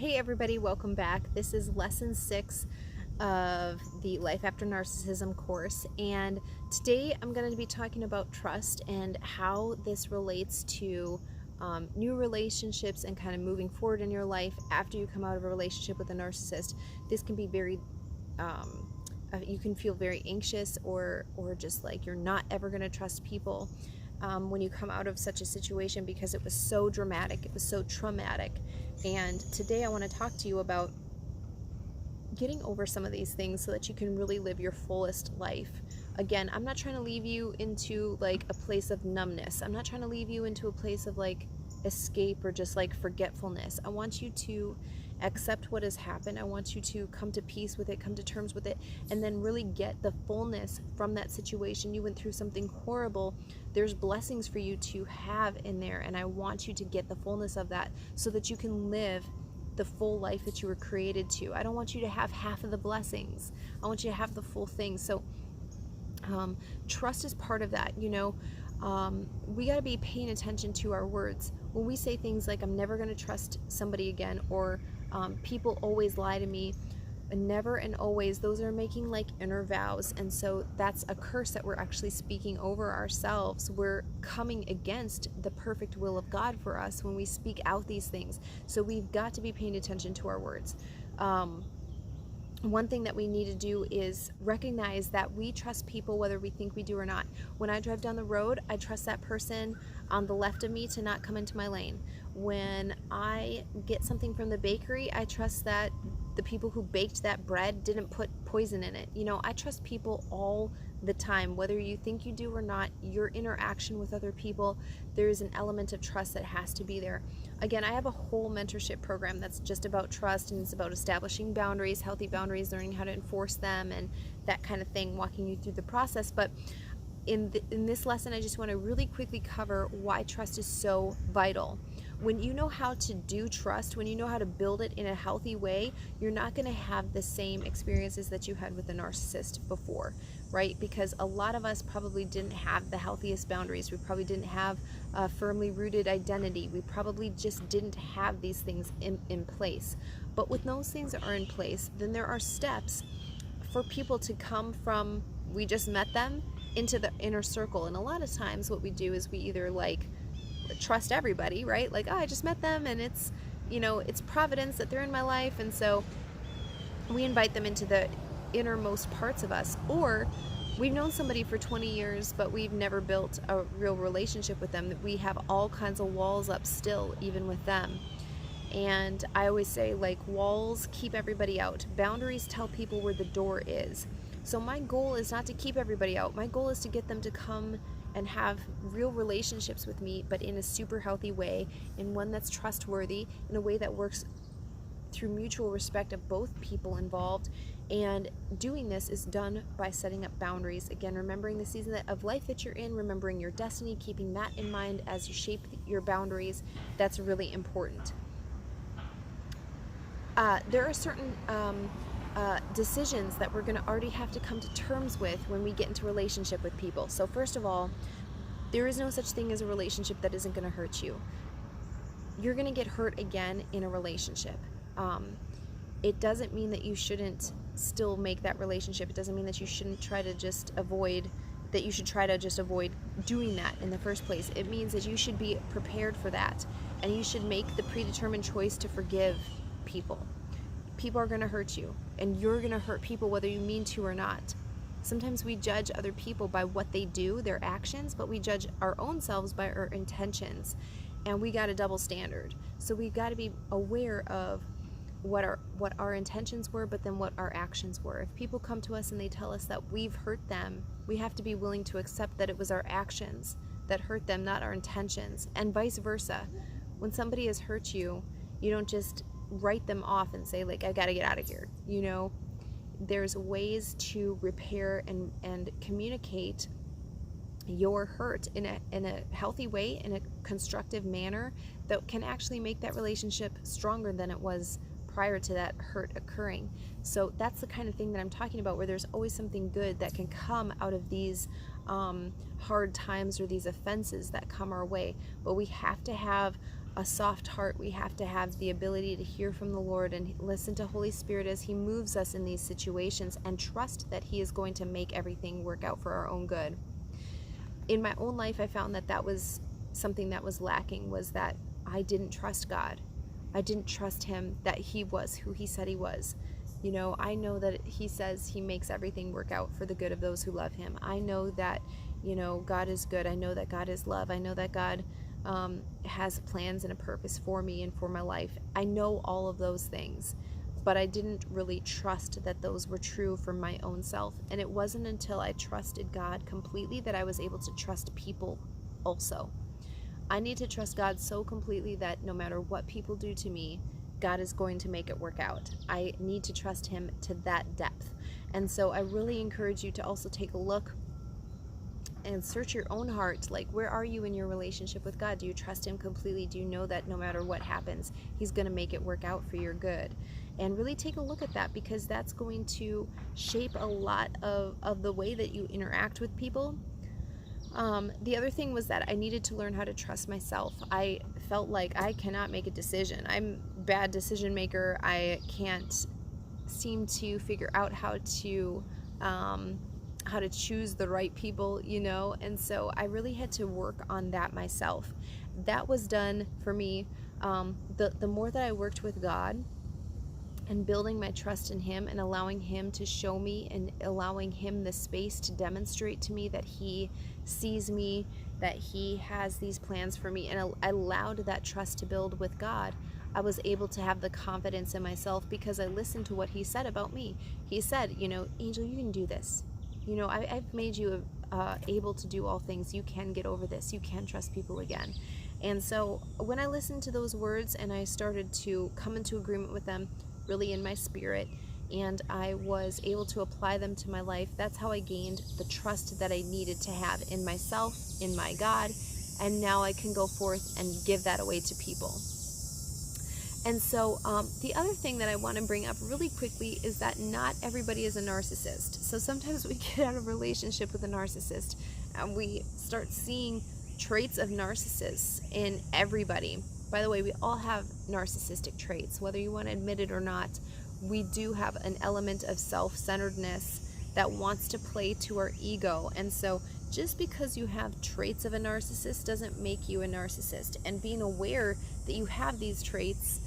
Hey everybody, welcome back. This is lesson 6 of the Life After Narcissism course, and today I'm going to be talking about trust and how this relates to new relationships and kind of moving forward in your life after you come out of a relationship with a narcissist. This can be very you can feel very anxious or just like you're not ever going to trust people when you come out of such a situation because it was so dramatic, it was so traumatic. And today I want to talk to you about getting over some of these things so that you can really live your fullest life. Again, I'm not trying to leave you into like a place of numbness. I'm not trying to leave you into a place of like escape or just like forgetfulness. I want you to accept what has happened. I want you to come to peace with it, come to terms with it, and then really get the fullness from that situation. You went through something horrible. There's blessings for you to have in there, and I want you to get the fullness of that so that you can live the full life that you were created to. I don't want you to have half of the blessings. I want you to have the full thing. So trust is part of that. We got to be paying attention to our words. When we say things like, I'm never going to trust somebody again, or people always lie to me, never and always, those are making like inner vows. And so that's a curse that we're actually speaking over ourselves. We're coming against the perfect will of God for us when we speak out these things. So we've got to be paying attention to our words. One thing that we need to do is recognize that we trust people whether we think we do or not. When I drive down the road, I trust that person on the left of me to not come into my lane. When I get something from the bakery, I trust that the people who baked that bread didn't put poison in it. I trust people all the time, whether you think you do or not. Your interaction with other people, there is an element of trust that has to be there. Again, I have a whole mentorship program that's just about trust, and it's about establishing boundaries, healthy boundaries, learning how to enforce them, and that kind of thing, walking you through the process. But in this lesson, I just want to really quickly cover why trust is so vital. When you know how to do trust, when you know how to build it in a healthy way, you're not going to have the same experiences that you had with a narcissist before, right? Because a lot of us probably didn't have the healthiest boundaries. We probably didn't have a firmly rooted identity. We probably just didn't have these things in place. But when those things are in place, then there are steps for people to come from, we just met them, into the inner circle. And a lot of times what we do is we either like trust everybody, right? Like, oh, I just met them and it's providence that they're in my life, and so we invite them into the innermost parts of us. Or we've known somebody for 20 years but we've never built a real relationship with them. We have all kinds of walls up still, even with them. And I always say, like, walls keep everybody out. Boundaries tell people where the door is. So my goal is not to keep everybody out. My goal is to get them to come and have real relationships with me, but in a super healthy way, in one that's trustworthy, in a way that works through mutual respect of both people involved. And doing this is done by setting up boundaries. Again, remembering the season of life that you're in, remembering your destiny, keeping that in mind as you shape your boundaries. That's really important. There are certain decisions that we're going to already have to come to terms with when we get into relationship with people. So first of all, there is no such thing as a relationship that isn't going to hurt you. You're going to get hurt again in a relationship. It doesn't mean that you shouldn't still make that relationship. It doesn't mean that you shouldn't try to just avoid doing that in the first place. It means that you should be prepared for that, and you should make the predetermined choice to forgive people. People are going to hurt you, and you're going to hurt people whether you mean to or not. Sometimes we judge other people by what they do, their actions, but we judge our own selves by our intentions, and we got a double standard. So we've got to be aware of what our intentions were, but then what our actions were. If people come to us and they tell us that we've hurt them, we have to be willing to accept that it was our actions that hurt them, not our intentions, and vice versa. When somebody has hurt you, you don't just write them off and say, like, I gotta get out of here. There's ways to repair and communicate your hurt in a healthy way, in a constructive manner that can actually make that relationship stronger than it was prior to that hurt occurring. So that's the kind of thing that I'm talking about, where there's always something good that can come out of these hard times or these offenses that come our way. But we have to have a soft heart. We have to have the ability to hear from the Lord and listen to Holy Spirit as He moves us in these situations, and trust that He is going to make everything work out for our own good. In my own life, I found that that was something that was lacking, was that I didn't trust God. I didn't trust Him that He was who He said He was. I know that He says He makes everything work out for the good of those who love Him. I know that, God is good. I know that God is love. I know that God has plans and a purpose for me and for my life. I know all of those things, but I didn't really trust that those were true for my own self. And it wasn't until I trusted God completely that I was able to trust people also. I need to trust God so completely that no matter what people do to me, God is going to make it work out. I need to trust Him to that depth. And so I really encourage you to also take a look and search your own heart. Like, where are you in your relationship with God? Do you trust Him completely? Do you know that no matter what happens, He's going to make it work out for your good? And really take a look at that, because that's going to shape a lot of the way that you interact with people. The other thing was that I needed to learn how to trust myself. I felt like I cannot make a decision. I'm a bad decision maker. I can't seem to figure out how to choose the right people, and so I really had to work on that myself. That was done for me. The more that I worked with God and building my trust in Him and allowing Him to show me and allowing Him the space to demonstrate to me that He sees me, that He has these plans for me, and I allowed that trust to build with God, I was able to have the confidence in myself, because I listened to what He said about me. He said, Angel, you can do this. I've made you able to do all things. You can get over this. You can trust people again. And so when I listened to those words and I started to come into agreement with them really in my spirit, and I was able to apply them to my life, that's how I gained the trust that I needed to have in myself, in my God, and now I can go forth and give that away to people. And so the other thing that I want to bring up really quickly is that not everybody is a narcissist. So sometimes we get out of relationship with a narcissist and we start seeing traits of narcissists in everybody. By the way, we all have narcissistic traits, whether you want to admit it or not. We do have an element of self-centeredness that wants to play to our ego. And so just because you have traits of a narcissist doesn't make you a narcissist. And being aware that you have these traits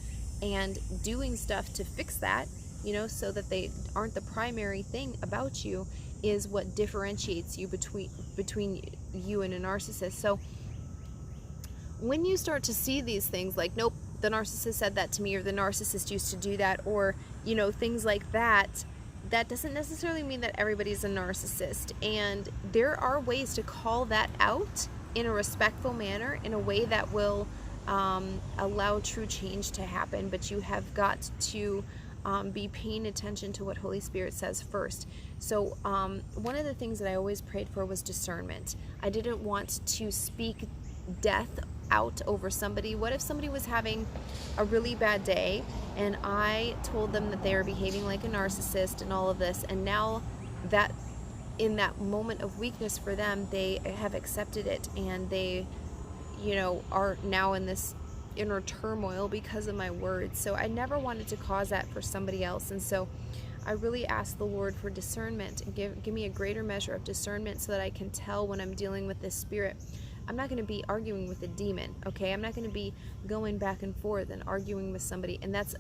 and doing stuff to fix that, so that they aren't the primary thing about you, is what differentiates you between you and a narcissist. So when you start to see these things like, nope, the narcissist said that to me, or the narcissist used to do that, or things like that, that doesn't necessarily mean that everybody's a narcissist. And there are ways to call that out in a respectful manner, in a way that will allow true change to happen. But you have got to be paying attention to what Holy Spirit says first. So one of the things that I always prayed for was discernment. I didn't want to speak death out over somebody. What if somebody was having a really bad day and I told them that they were behaving like a narcissist and all of this, and now that in that moment of weakness for them, they have accepted it, and they are now in this inner turmoil because of my words. So I never wanted to cause that for somebody else. And so I really asked the Lord for discernment, and give me a greater measure of discernment so that I can tell when I'm dealing with this spirit. I'm not going to be arguing with a demon, okay? I'm not going to be going back and forth and arguing with somebody. And that's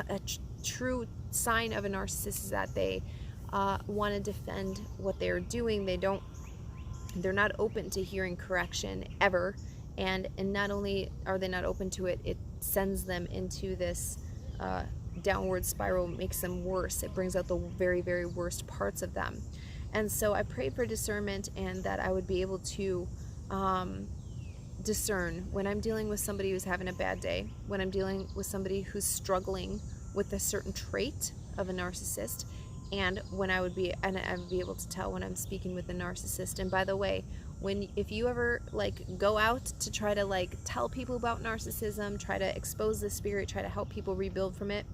a true sign of a narcissist, is that they want to defend what they're doing. They're not open to hearing correction ever. And not only are they not open to it, it sends them into this downward spiral, makes them worse. It brings out the very, very worst parts of them. And so I prayed for discernment, and that I would be able to discern when I'm dealing with somebody who's having a bad day, when I'm dealing with somebody who's struggling with a certain trait of a narcissist, and when I would be able to tell when I'm speaking with a narcissist. And by the way, if you ever go out to try to tell people about narcissism, try to expose the spirit, try to help people rebuild from it,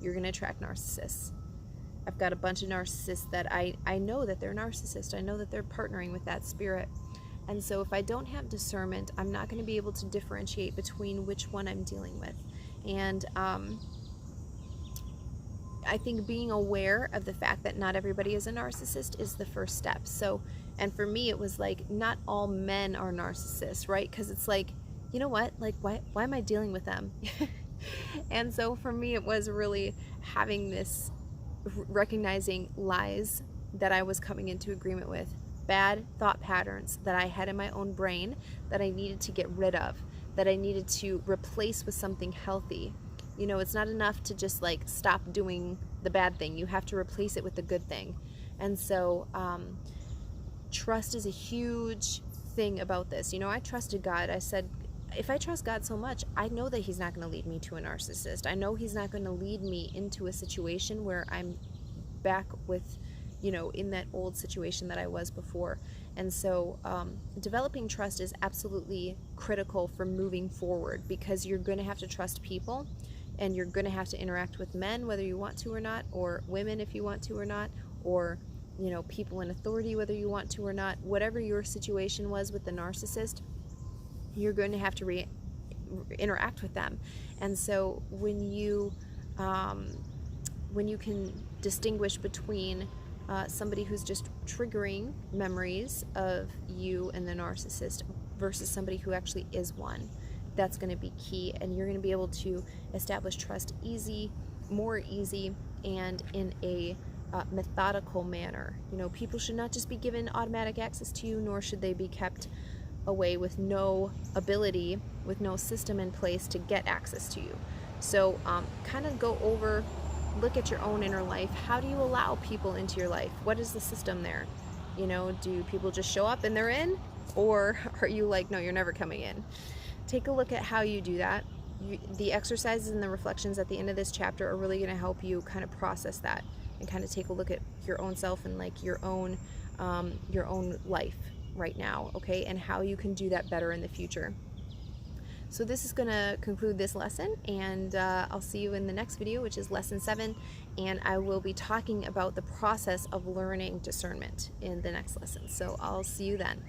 you're going to attract narcissists. I've got a bunch of narcissists that I know that they're narcissists. I know that they're partnering with that spirit. And so if I don't have discernment, I'm not going to be able to differentiate between which one I'm dealing with. And I think being aware of the fact that not everybody is a narcissist is the first step. So, and for me, it was like, not all men are narcissists, right? Because it's like, you know what? Like, why am I dealing with them? And so for me, it was really having this, recognizing lies that I was coming into agreement with, bad thought patterns that I had in my own brain that I needed to get rid of, that I needed to replace with something healthy. You know, it's not enough to just like stop doing the bad thing. You have to replace it with the good thing. And so trust is a huge thing about this. You know, I trusted God. I said, if I trust God so much, I know that he's not going to lead me to a narcissist. I know he's not going to lead me into a situation where I'm back with, you know, in that old situation that I was before. And so developing trust is absolutely critical for moving forward, because you're going to have to trust people, and you're going to have to interact with men whether you want to or not, or women if you want to or not, or, you know, people in authority whether you want to or not. Whatever your situation was with the narcissist, you're going to have to interact with them. And so when you can distinguish between somebody who's just triggering memories of you and the narcissist versus somebody who actually is one, that's going to be key, and you're going to be able to establish trust more easy, and in a methodical manner. You know, people should not just be given automatic access to you, nor should they be kept away with no ability, with no system in place to get access to you. So kind of look at your own inner life. How do you allow people into your life? What is the system there? You know, do people just show up and they're in? Or are you like, no, you're never coming in? Take a look at how you do that. The exercises and the reflections at the end of this chapter are really going to help you kind of process that and kind of take a look at your own self and like your own life right now, okay, and how you can do that better in the future. So this is going to conclude this lesson, and I'll see you in the next video, which is lesson 7, and I will be talking about the process of learning discernment in the next lesson. So I'll see you then.